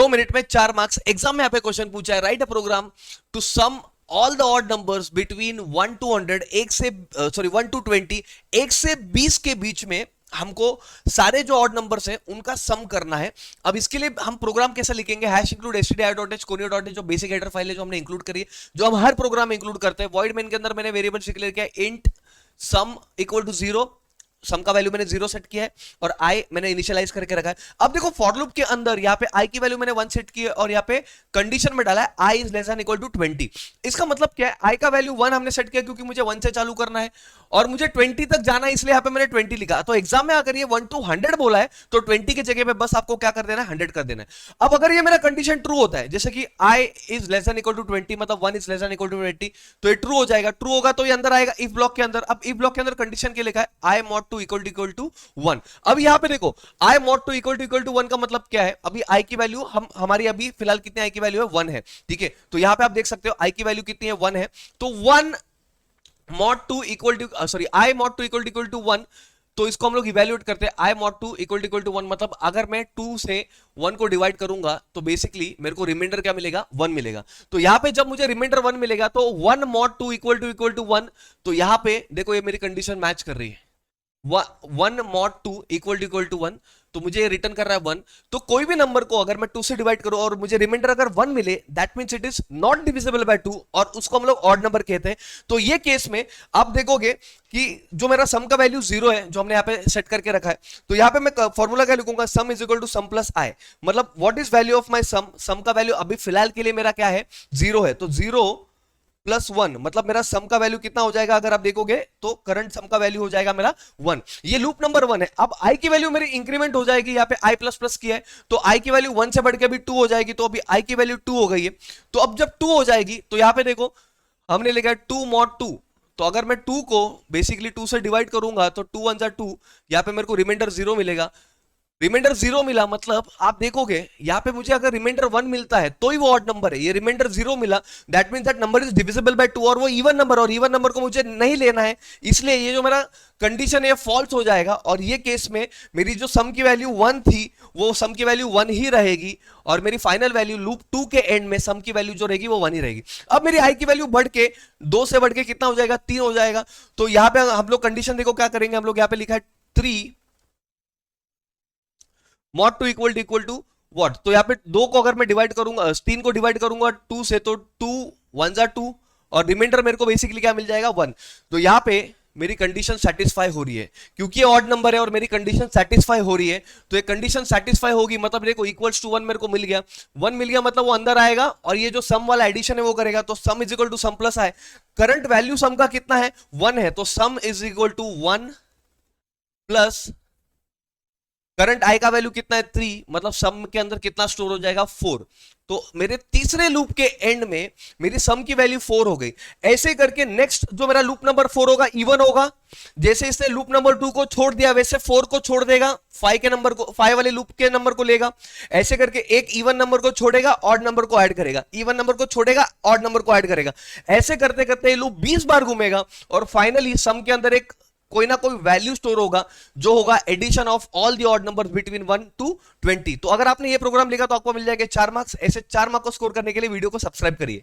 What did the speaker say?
2 minute में 4 marks. Exam में यहाँ पे क्वेश्चन पूछा है, write a program to sum all the odd numbers between 1 to 100, 1 to 20, 1 से 20 के बीच में हमको सारे जो ऑड नंबर्स हैं उनका सम करना है। अब इसके लिए हम प्रोग्राम कैसे लिखेंगे, हैश इंक्लूड stdio.h conio.h, जो बेसिक हेडर फाइल है जो हमने इंक्लूड करी है, जो हम हर प्रोग्राम में इंक्लूड करते हैं। वॉइड मेन के अंदर मैंने वेरिएबल डिक्लेयर किया इंट सम इक्वल टू 0, सम का वैल्यू मैंने 0 सेट किया है और आई मैंने इनिशियलाइज करके रखा है। अब देखो फॉर लूप के अंदर यहाँ पे आई की वैल्यू मैंने 1 सेट की है और यहाँ पे कंडीशन में डाला है I is less than equal to 20। इसका मतलब क्या है, आई का वैल्यू 1 हमने सेट किया क्योंकि मुझे 1 से चालू करना है और मुझे 20 तक जाना है, इसलिए यहाँ पे मैंने 20 लिखा। तो एग्जाम में अगर ये 1 to 100 बोला है तो 20 की जगह पे बस आपको क्या कर देना है, 100 कर देना है। अब अगर ये मेरा कंडीशन ट्रू होता है, जैसे कि I is less than equal to 20, मतलब 1 is less than equal to 20, तो ये ट्रू हो जाएगा। ट्रू होगा तो ये अंदर आएगा इफ ब्लॉक के अंदर। अब इफ ब्लॉक के अंदर कंडीशन के लिखा है आई मॉड टू इक्वल टू 1। अब यहां पे देखो आई मॉड टू इक्वल टू 1 का मतलब क्या है, अभी आई की वैल्यू हमारी अभी फिलहाल कितनी आई की वैल्यू है, 1 है, ठीक है। तो यहां पे आप देख सकते हो आई की वैल्यू कितनी है, 1 है। तो 1 mod two equal to I mod two equal to 1, तो इसको हम लोग इवैल्यूएट करते हैं। I mod two equal to 1 मतलब अगर मैं 2 से 1 को डिवाइड करूंगा तो बेसिकली मेरे को रिमाइंडर क्या मिलेगा, 1 मिलेगा। तो यहां पे जब मुझे रिमाइंडर 1 मिलेगा तो 1 मॉड टू इक्वल टू 1, तो यहां पे देखो ये मेरी कंडीशन मैच कर रही है। 1 मॉड टू इक्वल टू 1, तो मुझे रिटर्न कर रहा है 1। तो कोई भी नंबर को अगर मैं 2 से डिवाइड करूं और मुझे रिमाइंडर अगर 1 मिले, that means it is not divisible by 2 और उसको हम लोग ऑड नंबर कहते हैं। तो ये केस में आप देखोगे कि जो मेरा सम का वैल्यू 0 है, जो हमने यहाँ पे सेट करके रखा है, तो यहाँ पे मैं फॉर्मूला क्या लिखूंगा, sum is equal to sum plus I. मतलब what is value of my sum, sum का वैल्यू अभी फिलहाल के लिए मेरा क्या है, 0 है। तो 0 प्लस 1 मतलब मेरा सम का वैल्यू कितना हो जाएगा, अगर आप देखोगे तो करंट सम का वैल्यू हो जाएगा मेरा 1। ये लूप नंबर 1 है। अब आई की वैल्यू मेरी इंक्रीमेंट हो जाएगी, यहाँ पे आई प्लस प्लस किया है तो आई की वैल्यू 1 से बढ़ के अभी 2 हो जाएगी। तो अभी आई की वैल्यू 2 हो गई है। तो अब जब 2 हो जाएगी तो यहाँ पे देखो हमने लिखा है 2 मॉड 2, तो अगर मैं 2 को बेसिकली 2 से डिवाइड करूंगा तो 2 1 जा 2, यहाँ पे मेरे को रिमाइंडर 0 मिलेगा। रिमाइंडर 0 मिला मतलब आप देखोगे यहाँ पे मुझे अगर रिमाइंडर 1 मिलता है तो ही वो ऑड नंबर है। ये रिमाइंडर 0 मिला, that means that number is divisible by 2 और वो इवन नंबर, और इवन नंबर को मुझे नहीं लेना है, इसलिए ये जो मेरा कंडीशन है फॉल्स हो जाएगा। और ये केस में मेरी जो सम की वैल्यू 1 थी वो सम की वैल्यू 1 ही रहेगी और मेरी फाइनल वैल्यू लूप 2 के एंड में सम की वैल्यू जो रहेगी वो 1 ही रहेगी। अब मेरी आई की वैल्यू बढ़ के 2 से बढ़ के कितना हो जाएगा, 3 हो जाएगा। तो यहाँ पे हम लोग कंडीशन देखो क्या करेंगे, हम लोग यहाँ पे लिखा है 3 mod two equal to what, तो यहाँ पे 2 को अगर मैं डिवाइड करूंगा, 3 को डिवाइड करूंगा 2 से, तो 2 1 जा 2 और रिमाइंडर मेरे को बेसिकली क्या मिल जाएगा, 1। तो यहाँ पे मेरी कंडीशन सेटिस्फाई हो रही है क्योंकि ये ऑड नंबर है और मेरी कंडीशन सेटिस्फाई हो रही है। तो ये कंडीशन सेटिस्फाई होगी मतलब देखो इक्वल्स टू 1 मेरे को मिल गया, 1 मिल गया मतलब वो अंदर आएगा और ये जो सम वाला एडिशन है वो करेगा। तो sum is equal to sum plus I. Current value sum का कितना है, 1 है, तो sum is equal to 1 plus current I का वैल्यू कितना है, 3, मतलब सम के अंदर कितना स्टोर हो जाएगा, 4। तो मेरे तीसरे लूप के एंड में मेरी सम की वैल्यू 4 हो गई। ऐसे करके नेक्स्ट जो मेरा लूप नंबर 4 होगा इवन होगा, जैसे इसने लूप नंबर 2 को छोड़ दिया वैसे 4 को छोड़ देगा, 5 के नंबर को, 5 वाले लूप के नंबर को लेगा। ऐसे करके एक इवन नंबर को छोड़ेगा, ऑड नंबर को ऐड करेगा, इवन नंबर को छोड़ेगा, ऑड नंबर को ऐड करेगा। ऐसे करते करते ये लूप 20 बार घूमेगा और फाइनली सम के अंदर एक कोई ना कोई वैल्यू स्टोर होगा जो होगा addition of all the odd numbers between 1 to 20। तो अगर आपने ये प्रोग्राम लिखा तो आपको मिल जाएगा 4 मार्क्स। ऐसे 4 मार्क्स को स्कोर करने के लिए वीडियो को सब्सक्राइब करिए।